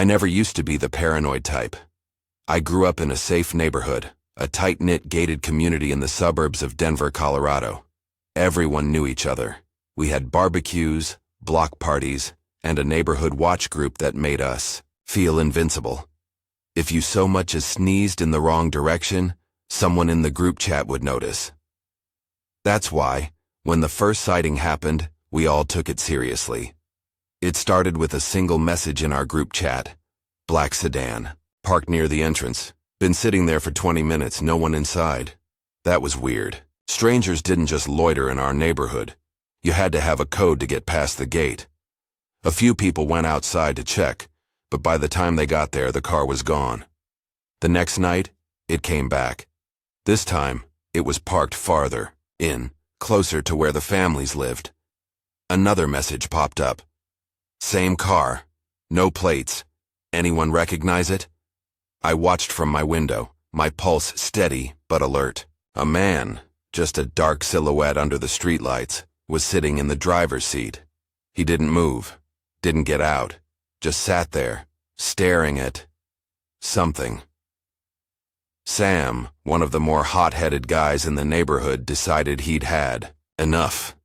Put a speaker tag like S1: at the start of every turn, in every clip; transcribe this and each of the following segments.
S1: I never used to be the paranoid type. I grew up in a safe neighborhood, a tight-knit gated community in the suburbs of Denver, Colorado. Everyone knew each other. We had barbecues, block parties, and a neighborhood watch group that made us feel invincible. If you so much as sneezed in the wrong direction, someone in the group chat would notice. That's why, when the first sighting happened, we all took it seriously. It started with a single message in our group chat. Black sedan, parked near the entrance. Been sitting there for 20 minutes, no one inside. That was weird. Strangers didn't just loiter in our neighborhood. You had to have a code to get past the gate. A few people went outside to check, but by the time they got there, the car was gone. The next night, it came back. This time, it was parked farther in, closer to where the families lived. Another message popped up. Same car, no plates. Anyone recognize it? I watched from my window, my pulse steady but alert. A man, just a dark silhouette under the streetlights, was sitting in the driver's seat. He didn't move, didn't get out, just sat there, staring at something. Sam, one of the more hot-headed guys in the neighborhood, decided he'd had enough.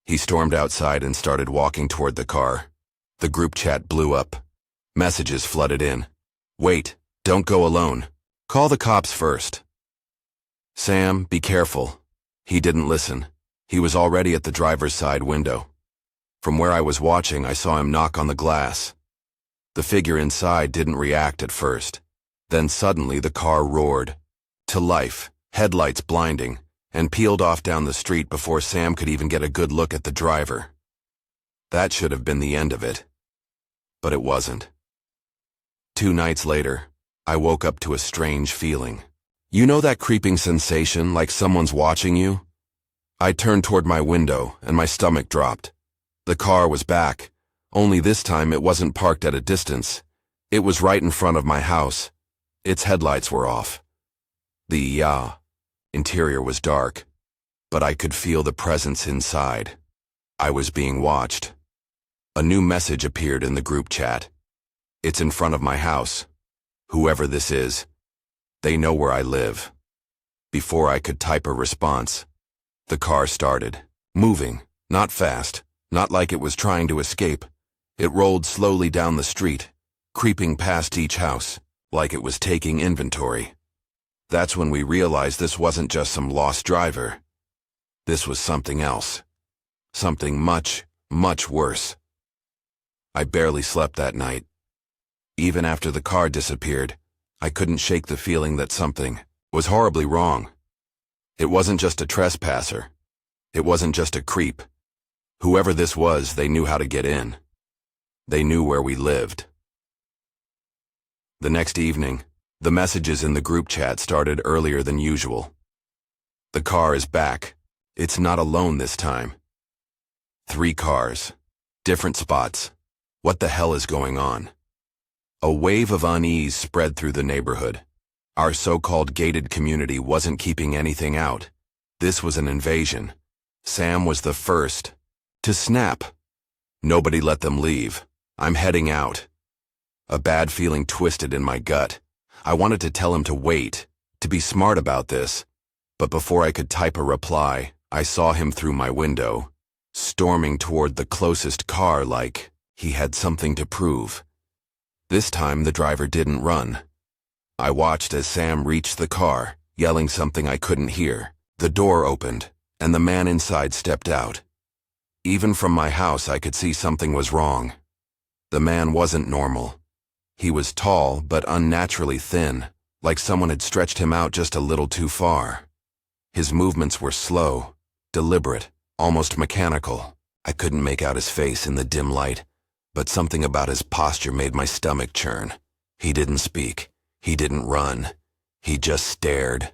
S1: He stormed outside and started walking toward the car. The group chat blew up. Messages flooded in. Wait, don't go alone. Call the cops first. Sam, be careful. He didn't listen. He was already at the driver's side window. From where I was watching, I saw him knock on the glass. The figure inside didn't react at first. Then suddenly the car roared. To life, headlights blinding, and peeled off down the street before Sam could even get a good look at the driver. That should have been the end of it. But it wasn't. 2 nights later, I woke up to a strange feeling. You know that creeping sensation like someone's watching you? I turned toward my window and my stomach dropped. The car was back, only this time it wasn't parked at a distance. It was right in front of my house. Its headlights were off. The interior was dark, but I could feel the presence inside. I was being watched. A new message appeared in the group chat. It's in front of my house. Whoever this is, they know where I live. Before I could type a response, the car started, moving, not fast, not like it was trying to escape. It rolled slowly down the street, creeping past each house, like it was taking inventory. That's when we realized this wasn't just some lost driver. This was something else. Something much, much worse. I barely slept that night. Even after the car disappeared, I couldn't shake the feeling that something was horribly wrong. It wasn't just a trespasser. It wasn't just a creep. Whoever this was, they knew how to get in. They knew where we lived. The next evening, the messages in the group chat started earlier than usual. The car is back. It's not alone this time. 3 cars. Different spots. What the hell is going on? A wave of unease spread through the neighborhood. Our so-called gated community wasn't keeping anything out. This was an invasion. Sam was the first to snap. Nobody let them leave. I'm heading out. A bad feeling twisted in my gut. I wanted to tell him to wait, to be smart about this. But before I could type a reply, I saw him through my window, storming toward the closest car like he had something to prove. This time the driver didn't run. I watched as Sam reached the car, yelling something I couldn't hear. The door opened, and the man inside stepped out. Even from my house I could see something was wrong. The man wasn't normal. He was tall but unnaturally thin, like someone had stretched him out just a little too far. His movements were slow, deliberate, almost mechanical. I couldn't make out his face in the dim light, but something about his posture made my stomach churn. He didn't speak. He didn't run. He just stared.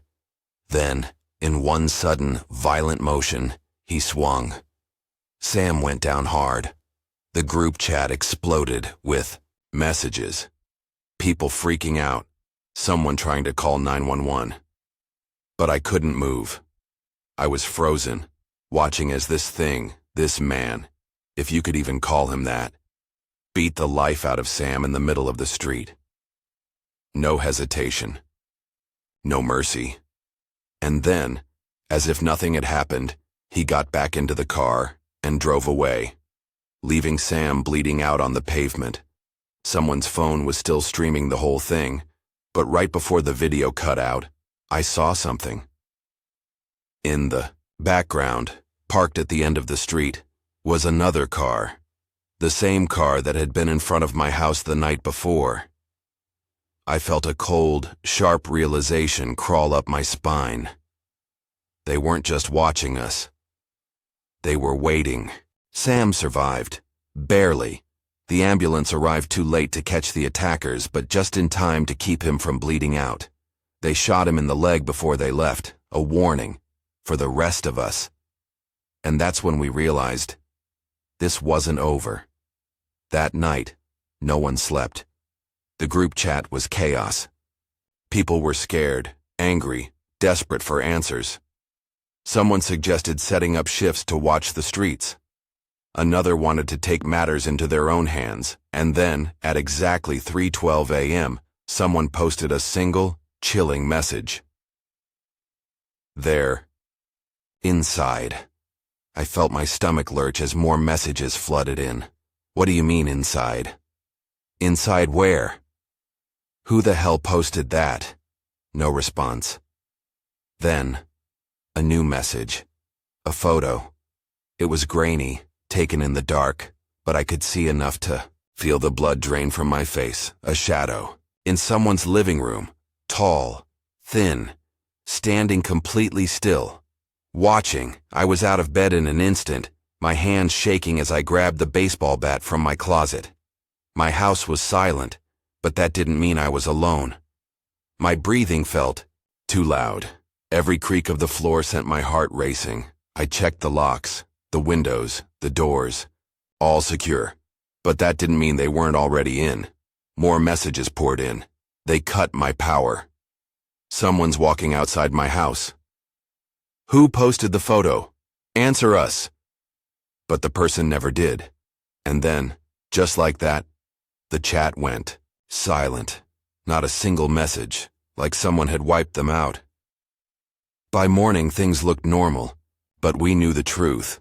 S1: Then, in one sudden, violent motion, he swung. Sam went down hard. The group chat exploded with messages. People freaking out. Someone trying to call 911. But I couldn't move. I was frozen, watching as this thing, this man, if you could even call him that, beat the life out of Sam in the middle of the street. No hesitation. No mercy. And then, as if nothing had happened, he got back into the car and drove away, leaving Sam bleeding out on the pavement. Someone's phone was still streaming the whole thing, but right before the video cut out, I saw something. In the background, parked at the end of the street, was another car. The same car that had been in front of my house the night before. I felt a cold, sharp realization crawl up my spine. They weren't just watching us. They were waiting. Sam survived. Barely. The ambulance arrived too late to catch the attackers, but just in time to keep him from bleeding out. They shot him in the leg before they left, a warning for the rest of us. And that's when we realized this wasn't over. That night, no one slept. The group chat was chaos. People were scared, angry, desperate for answers. Someone suggested setting up shifts to watch the streets. Another wanted to take matters into their own hands, and then, at exactly 3:12 a.m., someone posted a single, chilling message. There. Inside. I felt my stomach lurch as more messages flooded in. What do you mean inside? Inside where? Who the hell posted that? No response. Then, a new message. A photo. It was grainy, taken in the dark, but I could see enough to feel the blood drain from my face, a shadow. In someone's living room, tall, thin, standing completely still. Watching, I was out of bed in an instant, my hands shaking as I grabbed the baseball bat from my closet. My house was silent, but that didn't mean I was alone. My breathing felt too loud. Every creak of the floor sent my heart racing. I checked the locks, the windows, the doors, all secure. But that didn't mean they weren't already in. More messages poured in. They cut my power. Someone's walking outside my house. Who posted the photo? Answer us. But the person never did. And then, just like that, the chat went silent. Not a single message, like someone had wiped them out. By morning, things looked normal, but we knew the truth.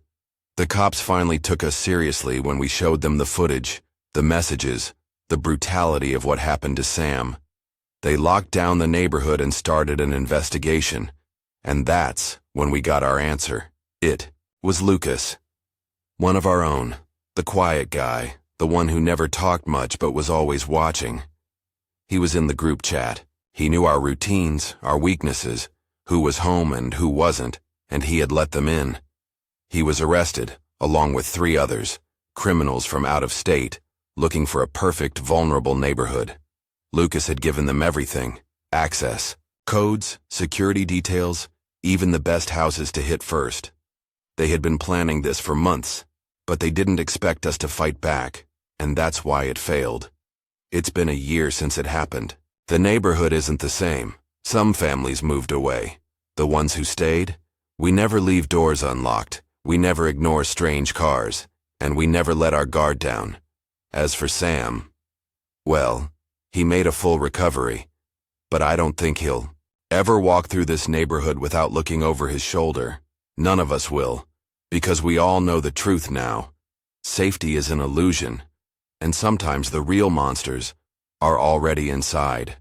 S1: The cops finally took us seriously when we showed them the footage, the messages, the brutality of what happened to Sam. They locked down the neighborhood and started an investigation. And that's when we got our answer. It was Lucas. One of our own, the quiet guy, the one who never talked much but was always watching. He was in the group chat. He knew our routines, our weaknesses, who was home and who wasn't, and he had let them in. He was arrested, along with 3 others, criminals from out of state, looking for a perfect, vulnerable neighborhood. Lucas had given them everything: access, codes, security details, even the best houses to hit first. They had been planning this for months, but they didn't expect us to fight back, and that's why it failed. It's been a year since it happened. The neighborhood isn't the same. Some families moved away. The ones who stayed, we never leave doors unlocked, we never ignore strange cars, and we never let our guard down. As for Sam, well, he made a full recovery, but I don't think he'll ever walk through this neighborhood without looking over his shoulder. None of us will, because we all know the truth now. Safety is an illusion, and sometimes the real monsters are already inside.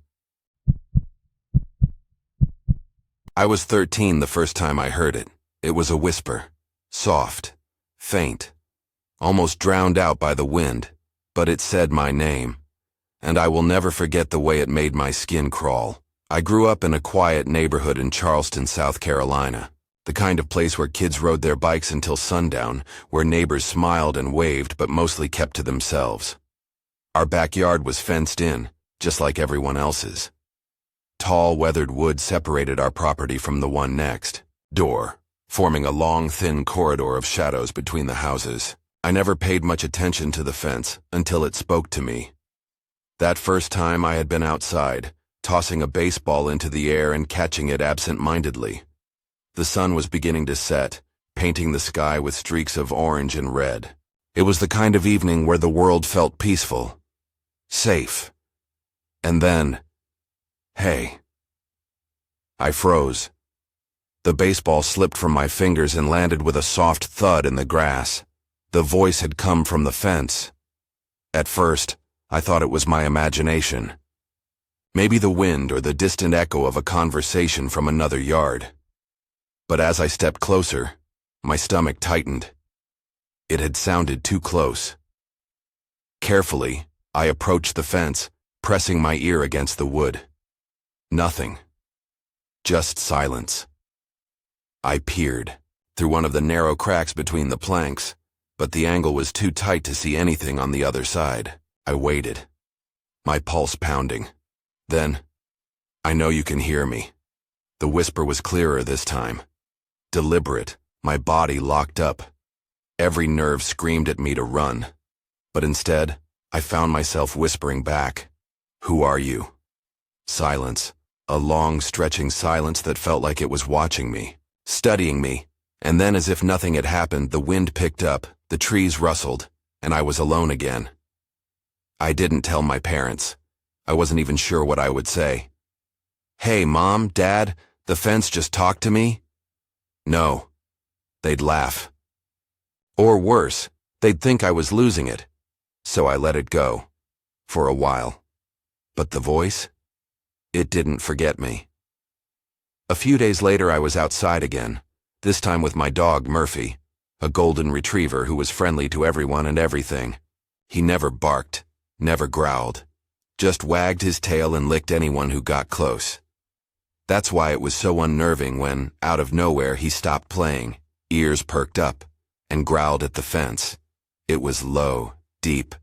S1: I was 13 the first time I heard it. It was a whisper, soft, faint, almost drowned out by the wind, but it said my name, and I will never forget the way it made my skin crawl. I grew up in a quiet neighborhood in Charleston, South Carolina, the kind of place where kids rode their bikes until sundown, where neighbors smiled and waved but mostly kept to themselves. Our backyard was fenced in, just like everyone else's. Tall, weathered wood separated our property from the one next door, forming a long, thin corridor of shadows between the houses. I never paid much attention to the fence until it spoke to me. That first time I had been outside, tossing a baseball into the air and catching it absent-mindedly. The sun was beginning to set, painting the sky with streaks of orange and red. It was the kind of evening where the world felt peaceful, safe. And then, hey. I froze. The baseball slipped from my fingers and landed with a soft thud in the grass. The voice had come from the fence. At first, I thought it was my imagination. Maybe the wind or the distant echo of a conversation from another yard. But as I stepped closer, my stomach tightened. It had sounded too close. Carefully, I approached the fence, pressing my ear against the wood. Nothing. Just silence. I peered through one of the narrow cracks between the planks, but the angle was too tight to see anything on the other side. I waited, my pulse pounding. Then, "I know you can hear me." The whisper was clearer this time. Deliberate, my body locked up. Every nerve screamed at me to run. But instead, I found myself whispering back, "Who are you?" Silence, a long, stretching silence that felt like it was watching me, studying me. And then, as if nothing had happened, the wind picked up, the trees rustled, and I was alone again. I didn't tell my parents. I wasn't even sure what I would say. "Hey, Mom, Dad, the fence just talked to me?" No. They'd laugh. Or worse, they'd think I was losing it. So I let it go. For a while. But the voice? It didn't forget me. A few days later I was outside again, this time with my dog Murphy, a golden retriever who was friendly to everyone and everything. He never barked, never growled, just wagged his tail and licked anyone who got close. That's why it was so unnerving when, out of nowhere, he stopped playing, ears perked up, and growled at the fence. It was low, deep,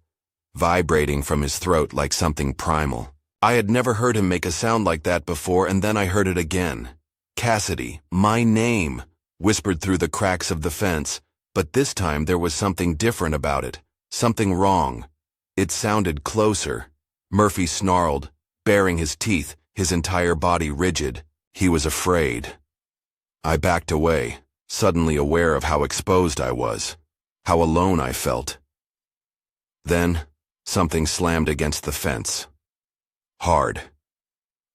S1: vibrating from his throat like something primal. I had never heard him make a sound like that before, and then I heard it again. Cassidy, my name, whispered through the cracks of the fence, but this time there was something different about it, something wrong. It sounded closer. Murphy snarled, baring his teeth, his entire body rigid. He was afraid. I backed away, suddenly aware of how exposed I was, how alone I felt. Then, something slammed against the fence. Hard.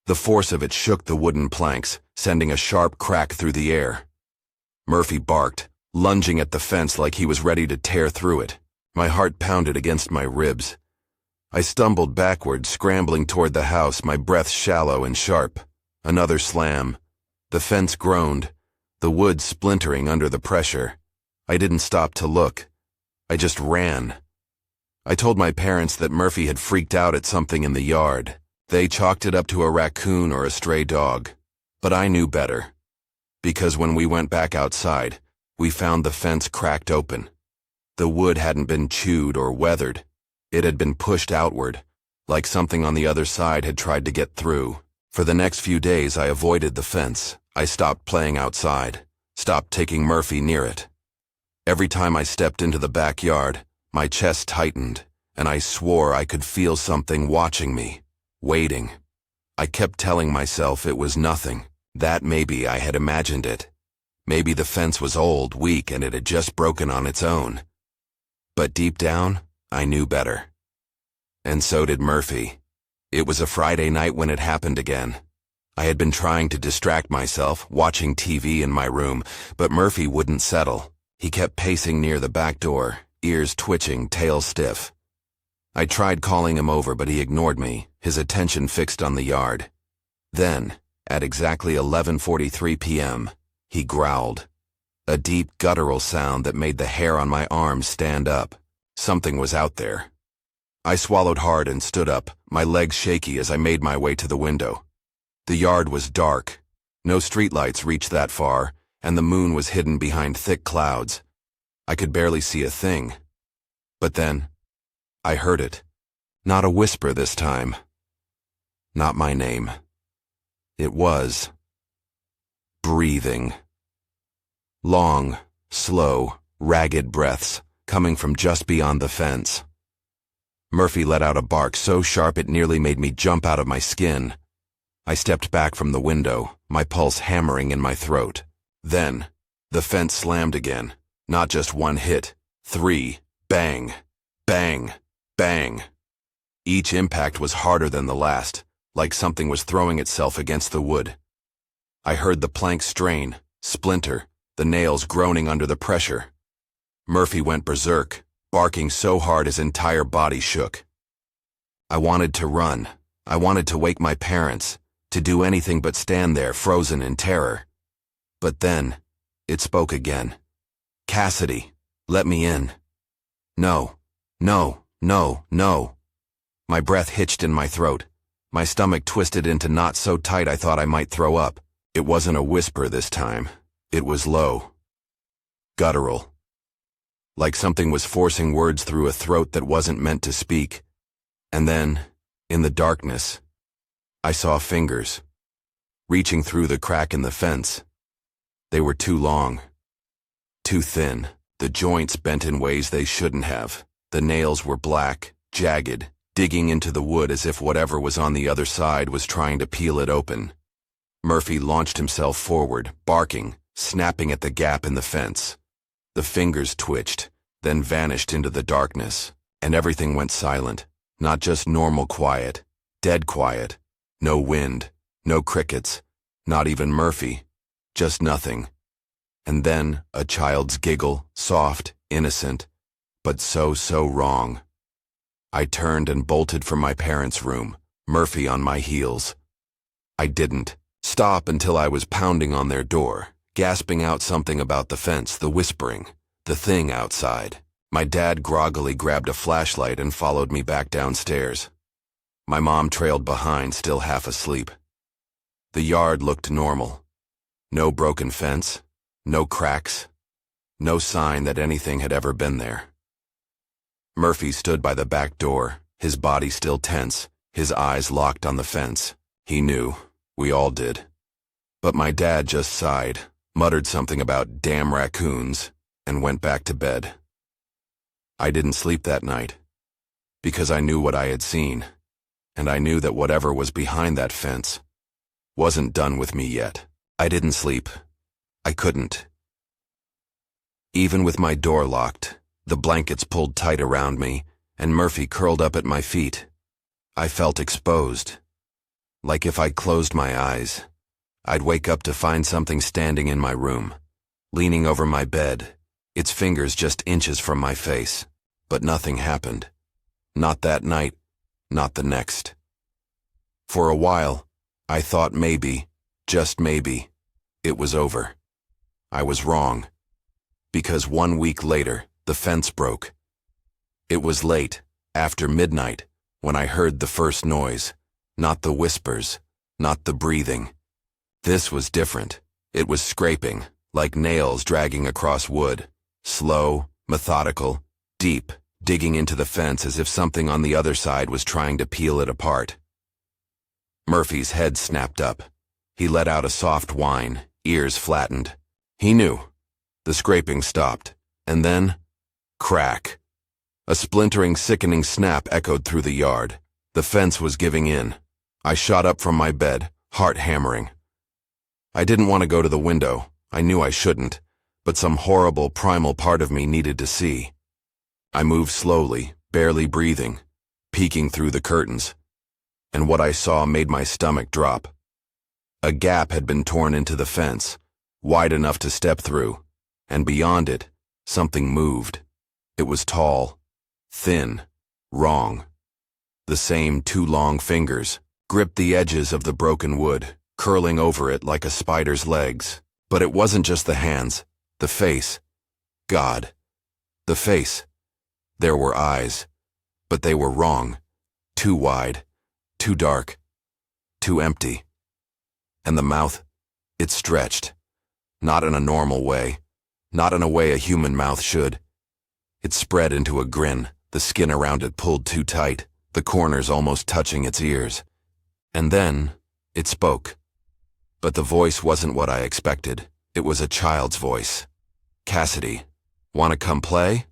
S1: The force of it shook the wooden planks, sending a sharp crack through the air. Murphy barked, lunging at the fence like he was ready to tear through it. My heart pounded against my ribs. I stumbled backward, scrambling toward the house, my breath shallow and sharp. Another slam. The fence groaned, the wood splintering under the pressure. I didn't stop to look. I just ran. I told my parents that Murphy had freaked out at something in the yard. They chalked it up to a raccoon or a stray dog. But I knew better. Because when we went back outside, we found the fence cracked open. The wood hadn't been chewed or weathered. It had been pushed outward, like something on the other side had tried to get through. For the next few days I avoided the fence. I stopped playing outside, stopped taking Murphy near it. Every time I stepped into the backyard, my chest tightened, and I swore I could feel something watching me, waiting. I kept telling myself it was nothing, that maybe I had imagined it. Maybe the fence was old, weak, and it had just broken on its own. But deep down, I knew better. And so did Murphy. It was a Friday night when it happened again. I had been trying to distract myself, watching TV in my room, but Murphy wouldn't settle. He kept pacing near the back door, ears twitching, tail stiff. I tried calling him over, but he ignored me, his attention fixed on the yard. Then, at exactly 11:43 p.m., he growled. A deep, guttural sound that made the hair on my arms stand up. Something was out there. I swallowed hard and stood up, my legs shaky as I made my way to the window. The yard was dark. No streetlights reached that far, and the moon was hidden behind thick clouds. I could barely see a thing. But then, I heard it. Not a whisper this time. Not my name. It was breathing. Long, slow, ragged breaths coming from just beyond the fence. Murphy let out a bark so sharp it nearly made me jump out of my skin. I stepped back from the window, my pulse hammering in my throat. Then, the fence slammed again. Not just one hit, 3, Bang, bang, bang. Each impact was harder than the last, like something was throwing itself against the wood. I heard the plank strain, splinter, the nails groaning under the pressure. Murphy went berserk, barking so hard his entire body shook. I wanted to run. I wanted to wake my parents, to do anything but stand there frozen in terror. But then, it spoke again. Cassidy, let me in. No, no, no, no. My breath hitched in my throat. My stomach twisted into knots so tight I thought I might throw up. It wasn't a whisper this time. It was low. Guttural. Like something was forcing words through a throat that wasn't meant to speak. And then, in the darkness, I saw fingers, reaching through the crack in the fence. They were too long, too thin, the joints bent in ways they shouldn't have. The nails were black, jagged, digging into the wood as if whatever was on the other side was trying to peel it open. Murphy launched himself forward, barking, snapping at the gap in the fence. The fingers twitched, then vanished into the darkness, and everything went silent. Not just normal quiet, dead quiet. No wind, no crickets, not even Murphy. Just nothing. And then a child's giggle, soft, innocent, but so wrong. I turned and bolted for my parents' room, Murphy on my heels. I didn't stop until I was pounding on their door, gasping out something about the fence, the whispering, the thing outside. My dad groggily grabbed a flashlight and followed me back downstairs. My mom trailed behind, still half asleep. The yard looked normal. No broken fence, no cracks, no sign that anything had ever been there. Murphy stood by the back door, his body still tense, his eyes locked on the fence. He knew. We all did. But my dad just sighed, muttered something about damn raccoons, and went back to bed. I didn't sleep that night, because I knew what I had seen, and I knew that whatever was behind that fence wasn't done with me yet. I didn't sleep. I couldn't. Even with my door locked, the blankets pulled tight around me, and Murphy curled up at my feet, I felt exposed. Like if I closed my eyes, I'd wake up to find something standing in my room, leaning over my bed, its fingers just inches from my face. But nothing happened. Not that night, not the next. For a while, I thought maybe, just maybe, it was over. I was wrong. Because 1 week later, the fence broke. It was late, after midnight, when I heard the first noise. Not the whispers, not the breathing. This was different. It was scraping, like nails dragging across wood. Slow, methodical, deep, digging into the fence as if something on the other side was trying to peel it apart. Murphy's head snapped up. He let out a soft whine, ears flattened. He knew. The scraping stopped, and then, crack. A splintering, sickening snap echoed through the yard. The fence was giving in. I shot up from my bed, heart hammering. I didn't want to go to the window. I knew I shouldn't, but some horrible, primal part of me needed to see. I moved slowly, barely breathing, peeking through the curtains, and what I saw made my stomach drop. A gap had been torn into the fence, wide enough to step through, and beyond it, something moved. It was tall, thin, wrong. The same 2 long fingers gripped the edges of the broken wood, curling over it like a spider's legs. But it wasn't just the hands, the face. God, the face. There were eyes, but they were wrong. Too wide, too dark, too empty. And the mouth, it stretched. Not in a normal way, not in a way a human mouth should. It spread into a grin, the skin around it pulled too tight, the corners almost touching its ears. And then, it spoke. But the voice wasn't what I expected. It was a child's voice. Cassidy, wanna come play?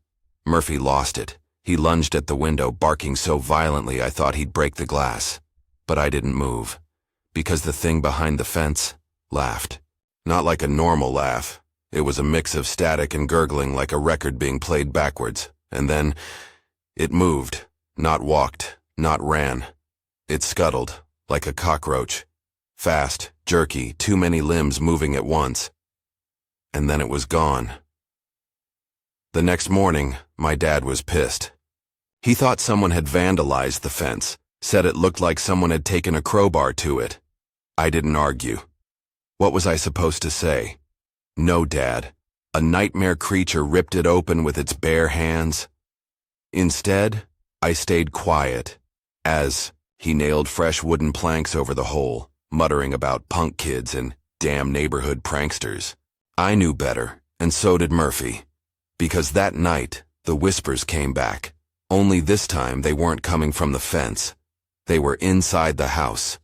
S1: Murphy lost it. He lunged at the window, barking so violently I thought he'd break the glass. But I didn't move, because the thing behind the fence laughed. Not like a normal laugh. It was a mix of static and gurgling, like a record being played backwards. and then it moved, not walked, not ran. It scuttled, like a cockroach. Fast, jerky, too many limbs moving at once. And then it was gone. The next morning, my dad was pissed. He thought someone had vandalized the fence, said it looked like someone had taken a crowbar to it. I didn't argue. What was I supposed to say? No, Dad. A nightmare creature ripped it open with its bare hands. Instead, I stayed quiet, as he nailed fresh wooden planks over the hole, muttering about punk kids and damn neighborhood pranksters. I knew better, and so did Murphy. Because that night, the whispers came back. Only this time they weren't coming from the fence. They were inside the house.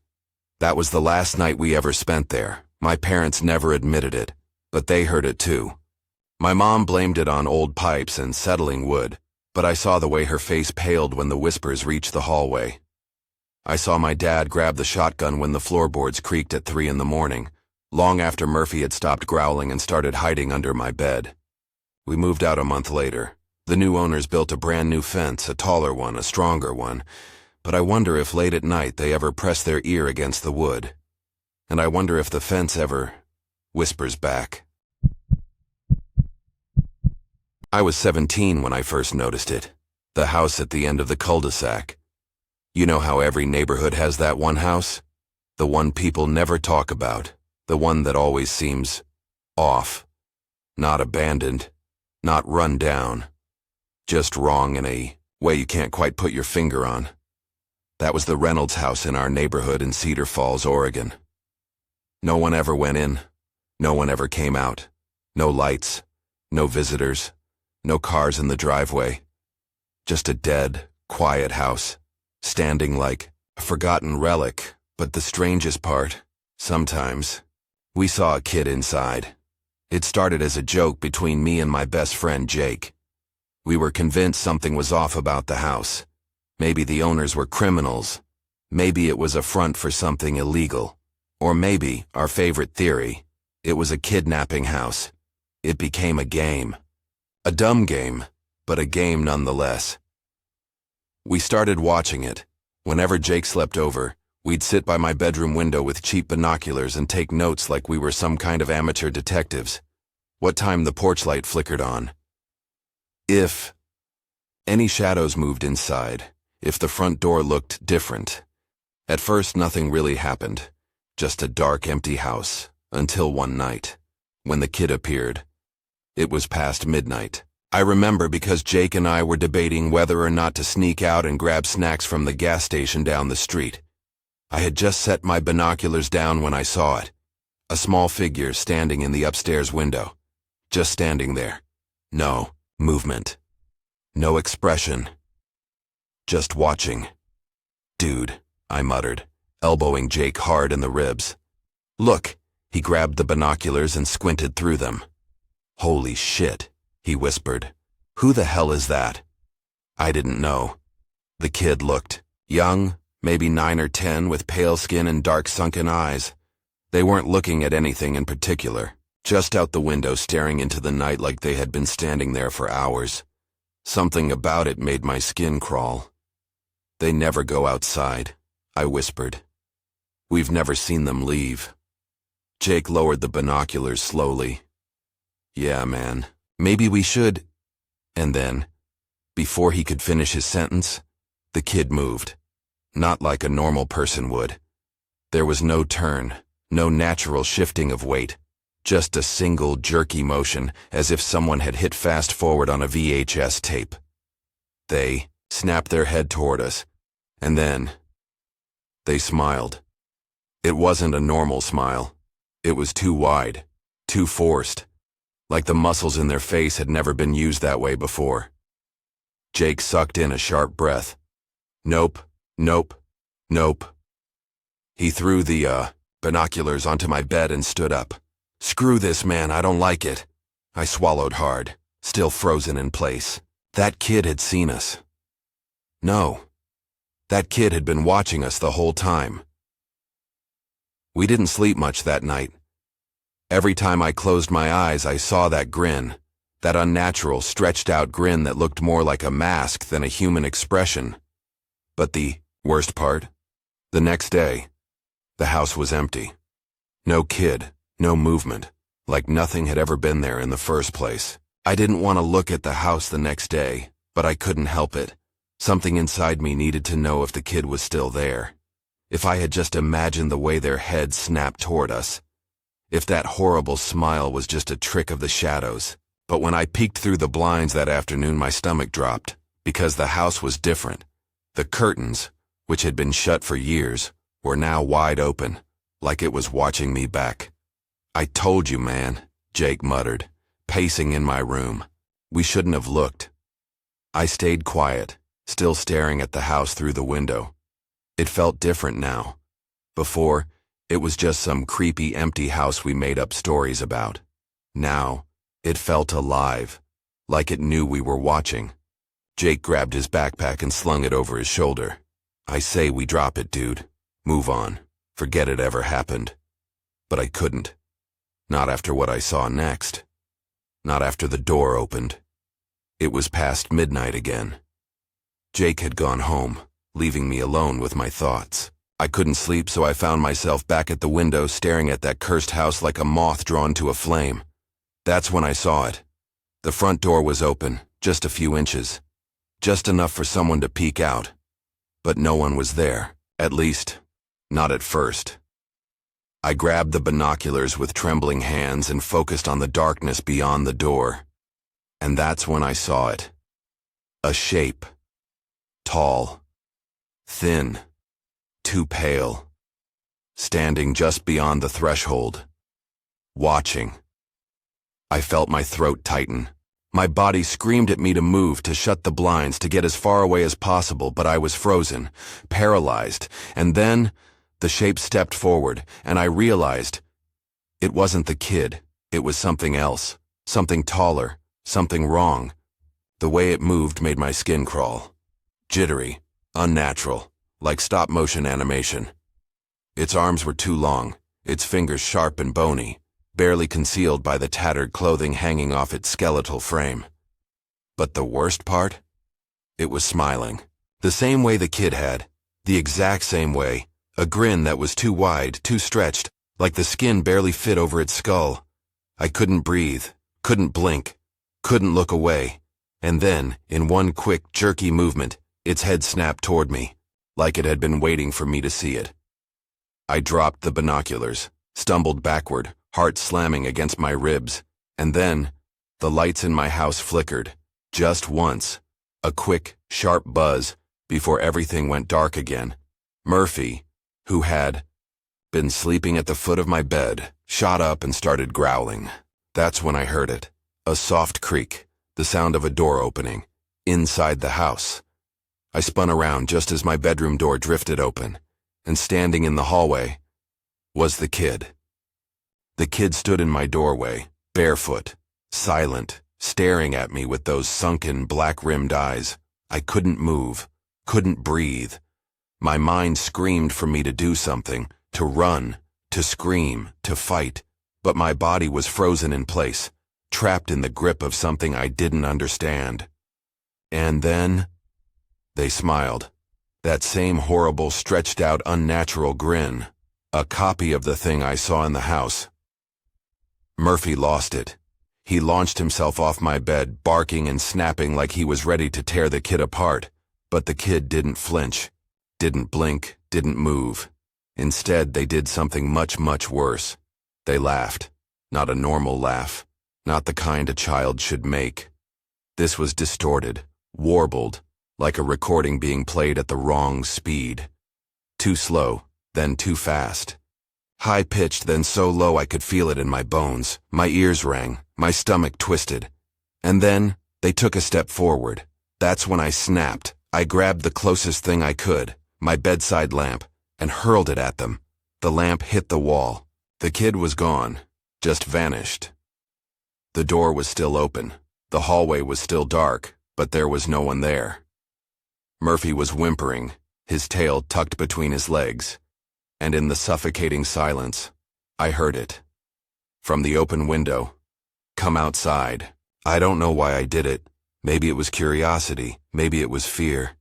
S1: That was the last night we ever spent there. My parents never admitted it, but they heard it too. My mom blamed it on old pipes and settling wood, but I saw the way her face paled when the whispers reached the hallway. I saw my dad grab the shotgun when the floorboards creaked at 3 in the morning, long after Murphy had stopped growling and started hiding under my bed. We moved out a month later. The new owners built a brand new fence, a taller one, a stronger one, but I wonder if late at night they ever press their ear against the wood. And I wonder if the fence ever whispers back. I was 17 when I first noticed it. The house at the end of the cul-de-sac. You know how every neighborhood has that one house? The one people never talk about. The one that always seems off. Not abandoned. Not run down. Just wrong in a way you can't quite put your finger on. That was the Reynolds house in our neighborhood in Cedar Falls, Oregon. No one ever went in. No one ever came out. No lights. No visitors. No cars in the driveway. Just a dead, quiet house, standing like a forgotten relic. But the strangest part, sometimes, we saw a kid inside. It started as a joke between me and my best friend Jake. We were convinced something was off about the house. Maybe the owners were criminals. Maybe it was a front for something illegal. Or maybe, our favorite theory, it was a kidnapping house. It became a game. A dumb game, but a game nonetheless. We started watching it. Whenever Jake slept over, we'd sit by my bedroom window with cheap binoculars and take notes like we were some kind of amateur detectives. What time the porch light flickered on. If any shadows moved inside, if the front door looked different. At first, nothing really happened. Just a dark, empty house, until one night, when the kid appeared. It was past midnight. I remember because Jake and I were debating whether or not to sneak out and grab snacks from the gas station down the street. I had just set my binoculars down when I saw it. A small figure standing in the upstairs window. Just standing there. No movement. No expression. Just watching. Dude, I muttered, elbowing Jake hard in the ribs. Look, he grabbed the binoculars and squinted through them. Holy shit, he whispered. Who the hell is that? I didn't know. The kid looked young, maybe 9 or 10, with pale skin and dark sunken eyes. They weren't looking at anything in particular, just out the window staring into the night like they had been standing there for hours. Something about it made my skin crawl. They never go outside, I whispered. We've never seen them leave. Jake lowered the binoculars slowly. Yeah, man, maybe we should. And then, before he could finish his sentence, the kid moved. Not like a normal person would. There was no turn, no natural shifting of weight, just a single jerky motion as if someone had hit fast forward on a VHS tape. They snapped their head toward us, and then they smiled. It wasn't a normal smile. It was too wide, too forced, like the muscles in their face had never been used that way before. Jake sucked in a sharp breath. Nope, nope, nope. He threw the, binoculars onto my bed and stood up. Screw this, man, I don't like it. I swallowed hard, still frozen in place. That kid had seen us. No. That kid had been watching us the whole time. We didn't sleep much that night. Every time I closed my eyes, I saw that grin, That unnatural, stretched-out grin that looked more like a mask than a human expression. But the worst part? The next day, the house was empty. No kid, no movement, like nothing had ever been there in the first place. I didn't want to look at the house the next day, but I couldn't help it. Something inside me needed to know if the kid was still there. If I had just imagined the way their heads snapped toward us. If that horrible smile was just a trick of the shadows. But when I peeked through the blinds that afternoon, my stomach dropped, because the house was different. The curtains, which had been shut for years, were now wide open, like it was watching me back. "I told you, man," Jake muttered, pacing in my room. "We shouldn't have looked." I stayed quiet, still staring at the house through the window. It felt different now. Before, it was just some creepy, empty house we made up stories about. Now, it felt alive, like it knew we were watching. Jake grabbed his backpack and slung it over his shoulder. "I say we drop it, dude. Move on. Forget it ever happened." But I couldn't. Not after what I saw next. Not after the door opened. It was past midnight again. Jake had gone home, leaving me alone with my thoughts. I couldn't sleep, so I found myself back at the window staring at that cursed house like a moth drawn to a flame. That's when I saw it. The front door was open, just a few inches. Just enough for someone to peek out. But no one was there, at least, not at first. I grabbed the binoculars with trembling hands and focused on the darkness beyond the door. And that's when I saw it. A shape. Tall. Thin. Too pale. Standing just beyond the threshold. Watching. I felt my throat tighten. My body screamed at me to move, to shut the blinds, to get as far away as possible, but I was frozen, paralyzed, and then the shape stepped forward, and I realized it wasn't the kid, it was something else, something taller, something wrong. The way it moved made my skin crawl. Jittery, unnatural, like stop-motion animation. Its arms were too long, its fingers sharp and bony, barely concealed by the tattered clothing hanging off its skeletal frame. But the worst part? It was smiling. The same way the kid had. The exact same way. A grin that was too wide, too stretched, like the skin barely fit over its skull. I couldn't breathe, couldn't blink, couldn't look away. And then, in one quick, jerky movement, its head snapped toward me, like it had been waiting for me to see it. I dropped the binoculars, stumbled backward, heart slamming against my ribs, and then, the lights in my house flickered, just once, a quick, sharp buzz, before everything went dark again. Murphy, who had been sleeping at the foot of my bed, shot up and started growling. That's when I heard it, a soft creak, the sound of a door opening, inside the house. I spun around just as my bedroom door drifted open, and standing in the hallway was the kid. The kid stood in my doorway, barefoot, silent, staring at me with those sunken, black-rimmed eyes. I couldn't move, couldn't breathe. My mind screamed for me to do something, to run, to scream, to fight, but my body was frozen in place, trapped in the grip of something I didn't understand. And then, they smiled. That same horrible, stretched-out, unnatural grin, a copy of the thing I saw in the house. Murphy lost it. He launched himself off my bed, barking and snapping like he was ready to tear the kid apart, but the kid didn't flinch, didn't blink, didn't move. Instead, they did something much, much worse. They laughed. Not a normal laugh. Not the kind a child should make. This was distorted, warbled, like a recording being played at the wrong speed. Too slow, then too fast. High-pitched, then so low I could feel it in my bones. My ears rang, my stomach twisted. And then, they took a step forward. That's when I snapped. I grabbed the closest thing I could, my bedside lamp, and hurled it at them. The lamp hit the wall. The kid was gone, just vanished. The door was still open. The hallway was still dark, but there was no one there. Murphy was whimpering, his tail tucked between his legs. And in the suffocating silence, I heard it. From the open window, "Come outside. I don't know why I did it. Maybe it was curiosity, maybe it was fear.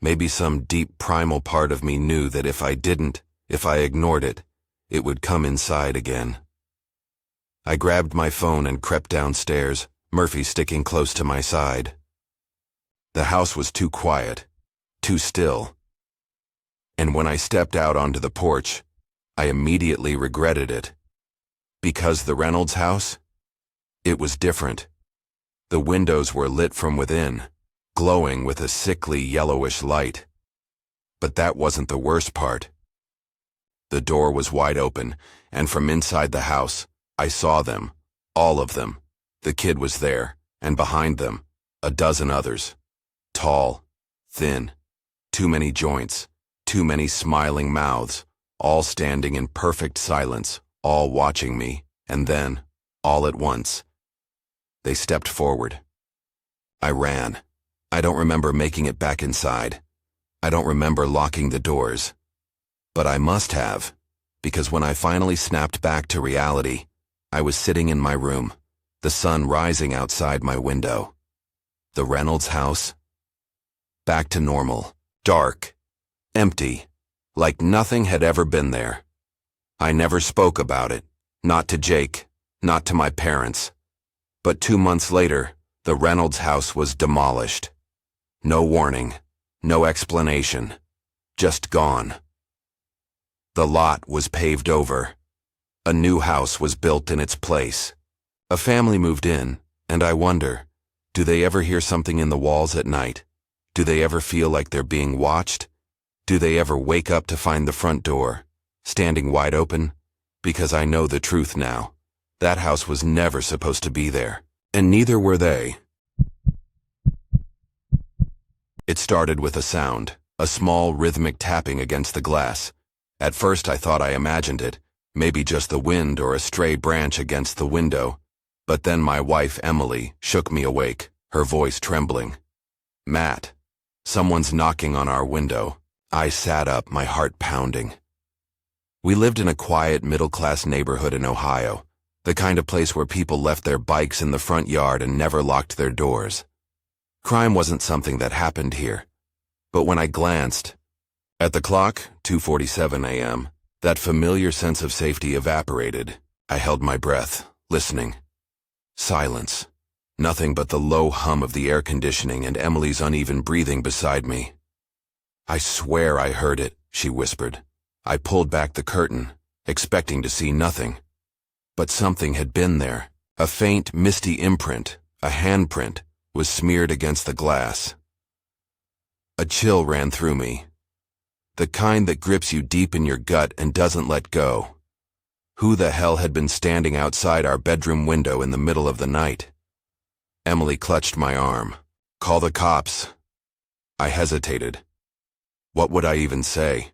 S1: Maybe some deep primal part of me knew that if I ignored it, it would come inside again. I grabbed my phone and crept downstairs, Murphy sticking close to my side. The house was too quiet, too still. And when I stepped out onto the porch, I immediately regretted it. Because the Reynolds house? It was different. The windows were lit from within, glowing with a sickly yellowish light. But that wasn't the worst part. The door was wide open, and from inside the house, I saw them, all of them. The kid was there, and behind them, a dozen others. Tall, thin, too many joints, too many smiling mouths, all standing in perfect silence, all watching me, and then, all at once, they stepped forward. I ran. I don't remember making it back inside. I don't remember locking the doors. But I must have, because when I finally snapped back to reality, I was sitting in my room, the sun rising outside my window. The Reynolds house? Back to normal, dark, empty, like nothing had ever been there. I never spoke about it, not to Jake, not to my parents. But 2 months later, the Reynolds house was demolished. No warning, no explanation, just gone. The lot was paved over. A new house was built in its place. A family moved in, and I wonder, do they ever hear something in the walls at night? Do they ever feel like they're being watched? Do they ever wake up to find the front door, standing wide open? Because I know the truth now. That house was never supposed to be there, and neither were they. It started with a sound, a small rhythmic tapping against the glass. At first I thought I imagined it, maybe just the wind or a stray branch against the window. But then my wife, Emily, shook me awake, her voice trembling. "Matt, someone's knocking on our window." I sat up, my heart pounding. We lived in a quiet, middle-class neighborhood in Ohio, the kind of place where people left their bikes in the front yard and never locked their doors. Crime wasn't something that happened here. But when I glanced at the clock, 2:47 a.m., that familiar sense of safety evaporated. I held my breath, listening. Silence. Nothing but the low hum of the air conditioning and Emily's uneven breathing beside me. "I swear I heard it," she whispered. I pulled back the curtain, expecting to see nothing. But something had been there. A faint, misty imprint, a handprint, was smeared against the glass. A chill ran through me. The kind that grips you deep in your gut and doesn't let go. Who the hell had been standing outside our bedroom window in the middle of the night? Emily clutched my arm. "Call the cops." I hesitated. What would I even say?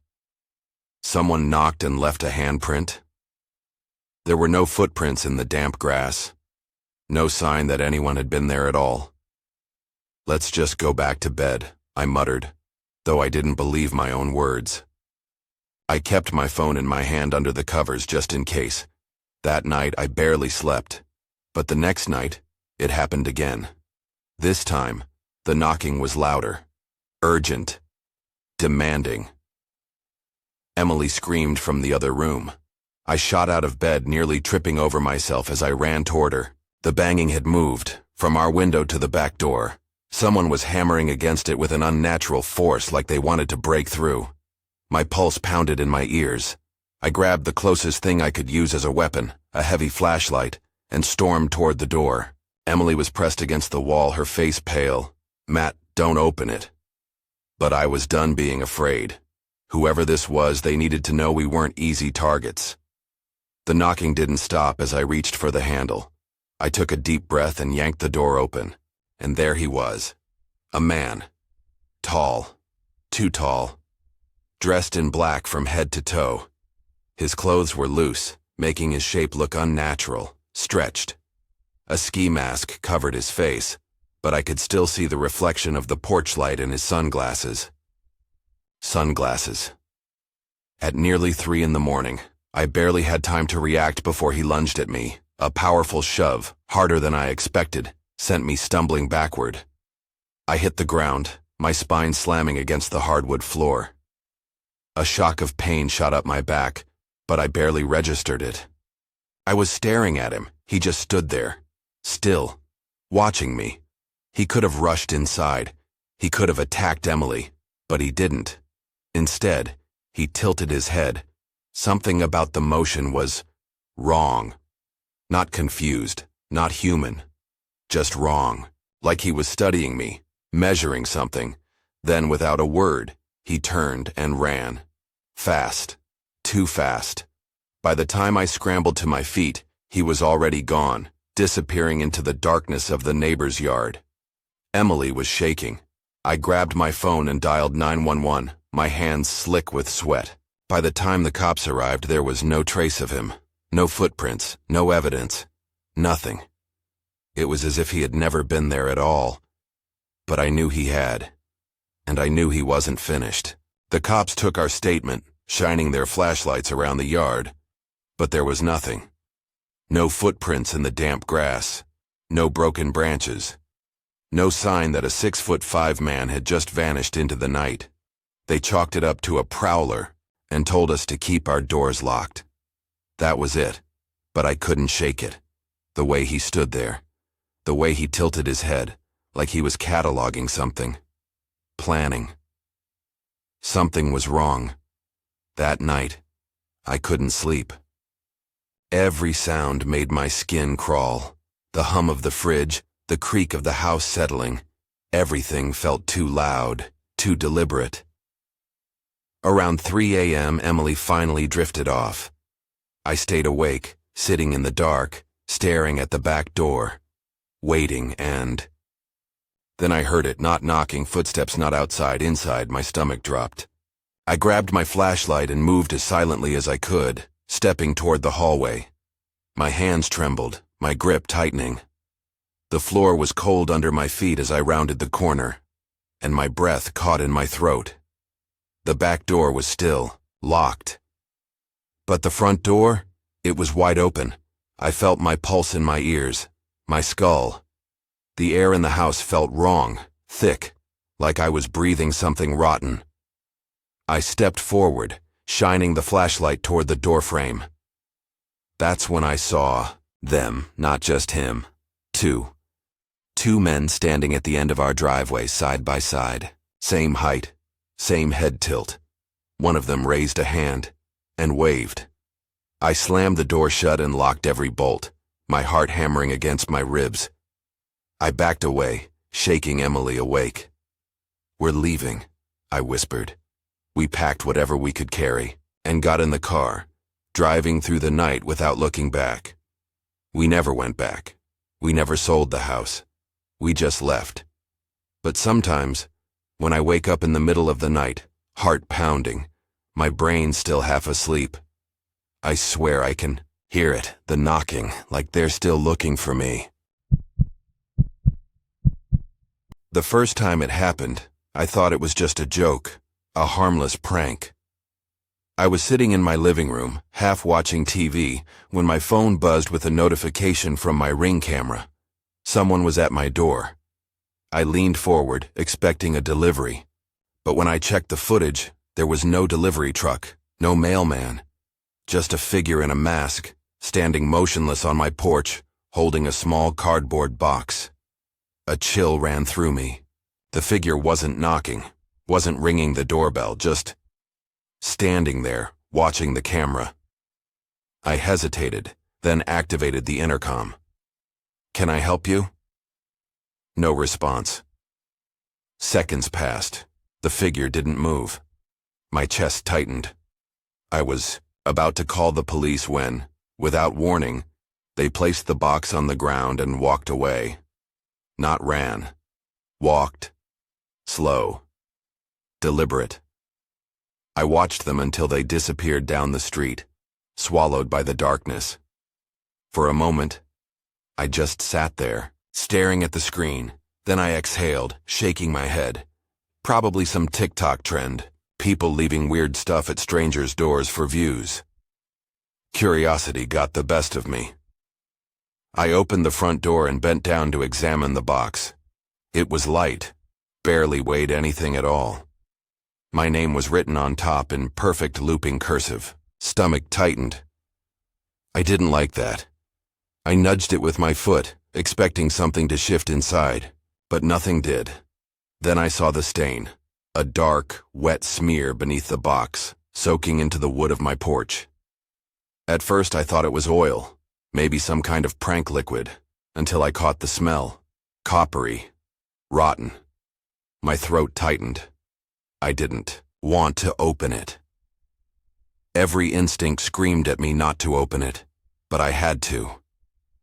S1: Someone knocked and left a handprint? There were no footprints in the damp grass. No sign that anyone had been there at all. "Let's just go back to bed," I muttered, though I didn't believe my own words. I kept my phone in my hand under the covers just in case. That night I barely slept. But the next night, it happened again. This time, the knocking was louder, urgent, demanding. Emily screamed from the other room. I shot out of bed, nearly tripping over myself as I ran toward her. The banging had moved, from our window to the back door. Someone was hammering against it with an unnatural force, like they wanted to break through. My pulse pounded in my ears. I grabbed the closest thing I could use as a weapon, a heavy flashlight, and stormed toward the door. Emily was pressed against the wall, her face pale. "Matt, don't open it." But I was done being afraid. Whoever this was, they needed to know we weren't easy targets. The knocking didn't stop as I reached for the handle. I took a deep breath and yanked the door open. And there he was. A man. Tall. Too tall. Dressed in black from head to toe. His clothes were loose, making his shape look unnatural, stretched. A ski mask covered his face, but I could still see the reflection of the porch light in his sunglasses. Sunglasses. At nearly 3 in the morning, I barely had time to react before he lunged at me, a powerful shove, harder than I expected. sent me stumbling backward. I hit the ground, my spine slamming against the hardwood floor. A shock of pain shot up my back, but I barely registered it. I was staring at him. He just stood there, still, watching me. He could have rushed inside. He could have attacked Emily, but he didn't. Instead, he tilted his head. Something about the motion was wrong. Not confused, not human, just wrong. Like he was studying me, measuring something. Then, without a word, he turned and ran. Fast. Too fast. By the time I scrambled to my feet, he was already gone, disappearing into the darkness of the neighbor's yard. Emily was shaking. I grabbed my phone and dialed 911, my hands slick with sweat. By the time the cops arrived, there was no trace of him. No footprints, no evidence, nothing. It was as if he had never been there at all. But I knew he had. And I knew he wasn't finished. The cops took our statement, shining their flashlights around the yard. But there was nothing. No footprints in the damp grass. No broken branches. No sign that a 6'5" man had just vanished into the night. They chalked it up to a prowler and told us to keep our doors locked. That was it, but I couldn't shake it. The way he stood there. The way he tilted his head, like he was cataloging something. Planning. Something was wrong. That night, I couldn't sleep. Every sound made my skin crawl. The hum of the fridge, the creak of the house settling. Everything felt too loud, too deliberate. Around 3 a.m., Emily finally drifted off. I stayed awake, sitting in the dark, staring at the back door, waiting, and then I heard it, not knocking, footsteps not outside, inside. My stomach dropped. I grabbed my flashlight and moved as silently as I could, stepping toward the hallway. My hands trembled, my grip tightening. The floor was cold under my feet as I rounded the corner, and my breath caught in my throat. The back door was still, locked. But the front door, it was wide open. I felt my pulse in my ears, my skull. The air in the house felt wrong, thick, like I was breathing something rotten. I stepped forward, shining the flashlight toward the doorframe. That's when I saw them, not just him. Two men standing at the end of our driveway, side by side. Same height, same head tilt. One of them raised a hand and waved. I slammed the door shut and locked every bolt, my heart hammering against my ribs. I backed away, shaking Emily awake. "We're leaving," I whispered. We packed whatever we could carry and got in the car, driving through the night without looking back. We never went back. We never sold the house. We just left. But sometimes, when I wake up in the middle of the night, heart pounding, my brain still half asleep, I swear I can hear it, the knocking, like they're still looking for me. The first time it happened, I thought it was just a joke, a harmless prank. I was sitting in my living room, half watching TV, when my phone buzzed with a notification from my Ring camera. Someone was at my door. I leaned forward, expecting a delivery. But when I checked the footage, there was no delivery truck, no mailman. Just a figure in a mask, standing motionless on my porch, holding a small cardboard box. A chill ran through me. The figure wasn't knocking, wasn't ringing the doorbell, just standing there, watching the camera. I hesitated, then activated the intercom. "Can I help you?" No response. Seconds passed. The figure didn't move. My chest tightened. I was about to call the police when, without warning, they placed the box on the ground and walked away. Not ran. Walked. Slow. Deliberate. I watched them until they disappeared down the street, swallowed by the darkness. For a moment, I just sat there, staring at the screen. Then I exhaled, shaking my head. Probably some TikTok trend, people leaving weird stuff at strangers' doors for views. Curiosity got the best of me. I opened the front door and bent down to examine the box. It was light, barely weighed anything at all. My name was written on top in perfect looping cursive. Stomach tightened. I didn't like that. I nudged it with my foot, expecting something to shift inside, but nothing did. Then I saw the stain, a dark, wet smear beneath the box, soaking into the wood of my porch. At first I thought it was oil, maybe some kind of prank liquid, until I caught the smell. Coppery. Rotten. My throat tightened. I didn't want to open it. Every instinct screamed at me not to open it, but I had to.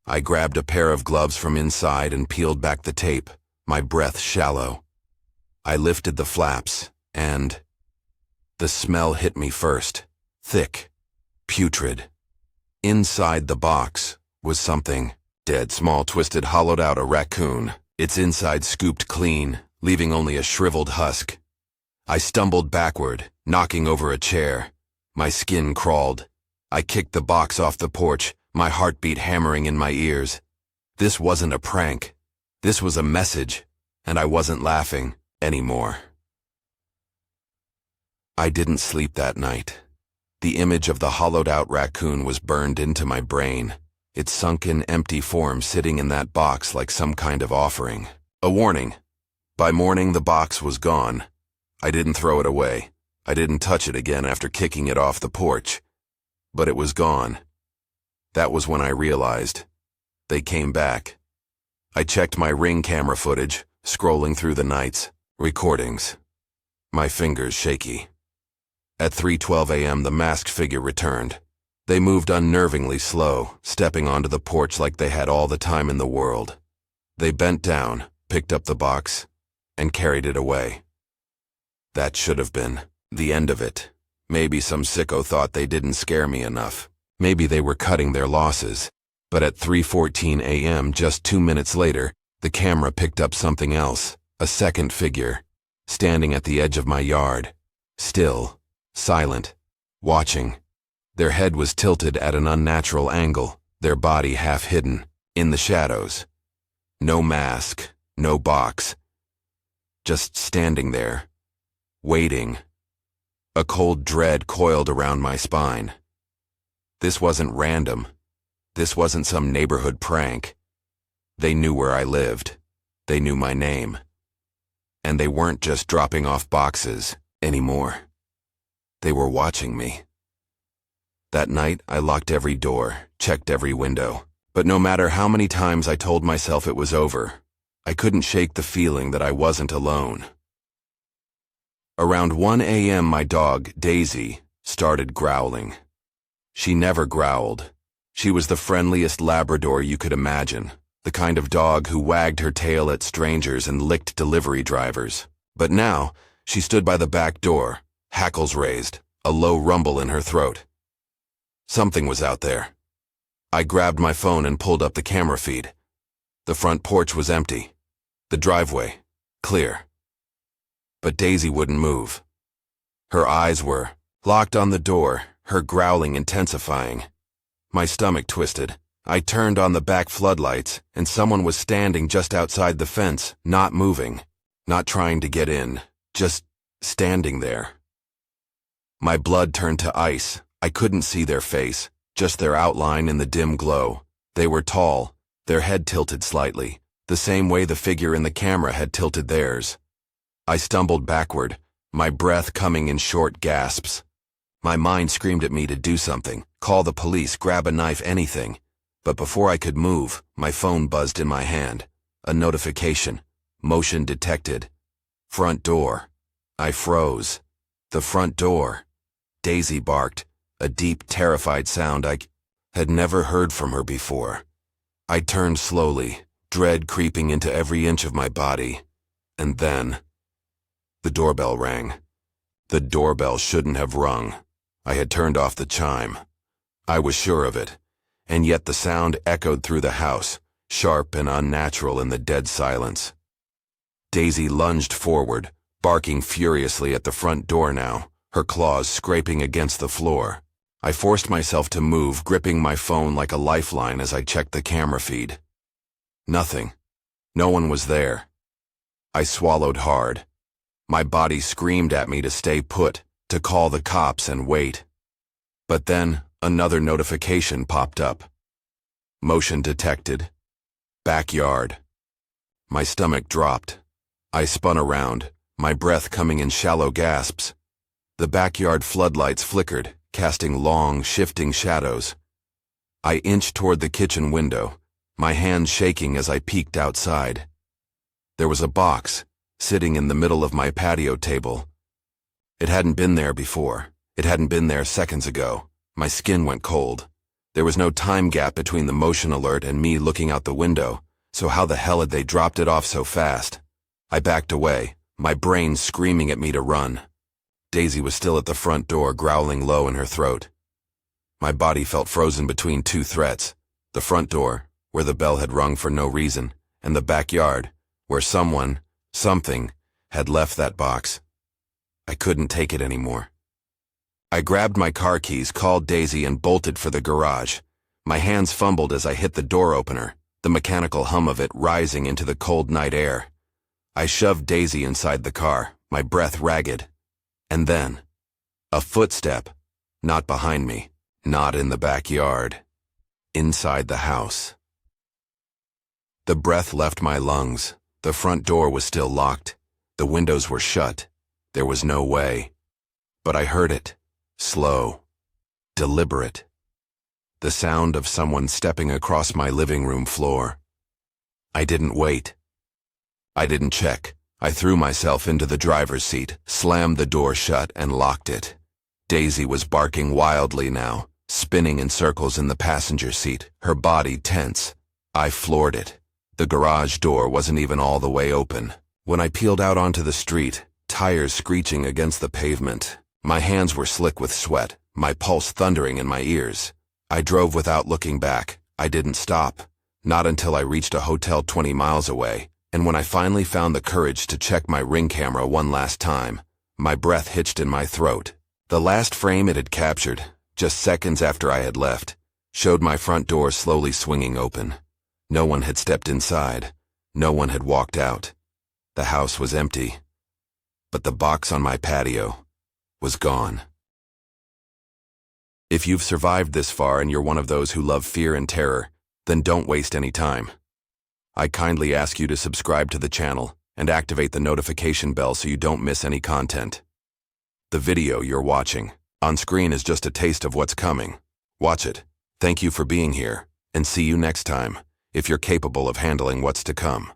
S1: I grabbed a pair of gloves from inside and peeled back the tape, my breath shallow. I lifted the flaps, and the smell hit me first, thick, putrid. Inside the box was something dead, small, twisted, hollowed out, a raccoon, its inside scooped clean, leaving only a shriveled husk. I stumbled backward, knocking over a chair. My skin crawled. I kicked the box off the porch, my heartbeat hammering in my ears. This wasn't a prank. This was a message, and I wasn't laughing anymore. I didn't sleep that night. The image of the hollowed-out raccoon was burned into my brain, its sunken, empty form sitting in that box like some kind of offering. A warning. By morning, the box was gone. I didn't throw it away. I didn't touch it again after kicking it off the porch. But it was gone. That was when I realized. They came back. I checked my Ring camera footage, scrolling through the nights, recordings. My fingers shaky. At 3:12 a.m. the masked figure returned. They moved unnervingly slow, stepping onto the porch like they had all the time in the world. They bent down, picked up the box, and carried it away. That should have been the end of it. Maybe some sicko thought they didn't scare me enough. Maybe they were cutting their losses. But at 3:14 a.m., just 2 minutes later, the camera picked up something else, a second figure, standing at the edge of my yard. Still, silent, watching. Their head was tilted at an unnatural angle, their body half hidden, in the shadows. No mask, no box. Just standing there, waiting. A cold dread coiled around my spine. This wasn't random. This wasn't some neighborhood prank. They knew where I lived. They knew my name. And they weren't just dropping off boxes anymore. They were watching me. That night, I locked every door, checked every window. But no matter how many times I told myself it was over, I couldn't shake the feeling that I wasn't alone. Around 1 a.m., my dog, Daisy, started growling. She never growled. She was the friendliest Labrador you could imagine, the kind of dog who wagged her tail at strangers and licked delivery drivers. But now, she stood by the back door, hackles raised, a low rumble in her throat. Something was out there. I grabbed my phone and pulled up the camera feed. The front porch was empty. The driveway, clear. But Daisy wouldn't move. Her eyes were locked on the door, her growling intensifying. My stomach twisted. I turned on the back floodlights, and someone was standing just outside the fence, not moving, not trying to get in, just standing there. My blood turned to ice. I couldn't see their face, just their outline in the dim glow. They were tall, their head tilted slightly, the same way the figure in the camera had tilted theirs. I stumbled backward, my breath coming in short gasps. My mind screamed at me to do something, call the police, grab a knife, anything. But before I could move, my phone buzzed in my hand. A notification. Motion detected. Front door. I froze. The front door. Daisy barked, a deep, terrified sound I had never heard from her before. I turned slowly, dread creeping into every inch of my body. And then the doorbell rang. The doorbell shouldn't have rung. I had turned off the chime. I was sure of it. And yet the sound echoed through the house, sharp and unnatural in the dead silence. Daisy lunged forward, barking furiously at the front door now, her claws scraping against the floor. I forced myself to move, gripping my phone like a lifeline as I checked the camera feed. Nothing. No one was there. I swallowed hard. My body screamed at me to stay put, to call the cops and wait. But then, another notification popped up. Motion detected. Backyard. My stomach dropped. I spun around, my breath coming in shallow gasps. The backyard floodlights flickered, casting long, shifting shadows. I inched toward the kitchen window, my hands shaking as I peeked outside. There was a box, sitting in the middle of my patio table. It hadn't been there before. It hadn't been there seconds ago. My skin went cold. There was no time gap between the motion alert and me looking out the window, so how the hell had they dropped it off so fast? I backed away, my brain screaming at me to run. Daisy was still at the front door, growling low in her throat. My body felt frozen between two threats: the front door, where the bell had rung for no reason, and the backyard, where someone, something, had left that box. I couldn't take it anymore. I grabbed my car keys, called Daisy, and bolted for the garage. My hands fumbled as I hit the door opener, the mechanical hum of it rising into the cold night air. I shoved Daisy inside the car, my breath ragged. And then, a footstep, not behind me, not in the backyard, inside the house. The breath left my lungs. The front door was still locked. The windows were shut. There was no way. But I heard it. Slow. Deliberate. The sound of someone stepping across my living room floor. I didn't wait. I didn't check. I threw myself into the driver's seat, slammed the door shut, and locked it. Daisy was barking wildly now, spinning in circles in the passenger seat, her body tense. I floored it. The garage door wasn't even all the way open. When I peeled out onto the street, tires screeching against the pavement, my hands were slick with sweat, my pulse thundering in my ears. I drove without looking back. I didn't stop. Not until I reached a hotel 20 miles away, and when I finally found the courage to check my Ring camera one last time, my breath hitched in my throat. The last frame it had captured, just seconds after I had left, showed my front door slowly swinging open. No one had stepped inside. No one had walked out. The house was empty. But the box on my patio was gone. If you've survived this far and you're one of those who love fear and terror, then don't waste any time. I kindly ask you to subscribe to the channel and activate the notification bell so you don't miss any content. The video you're watching on screen is just a taste of what's coming. Watch it. Thank you for being here, and see you next time, if you're capable of handling what's to come.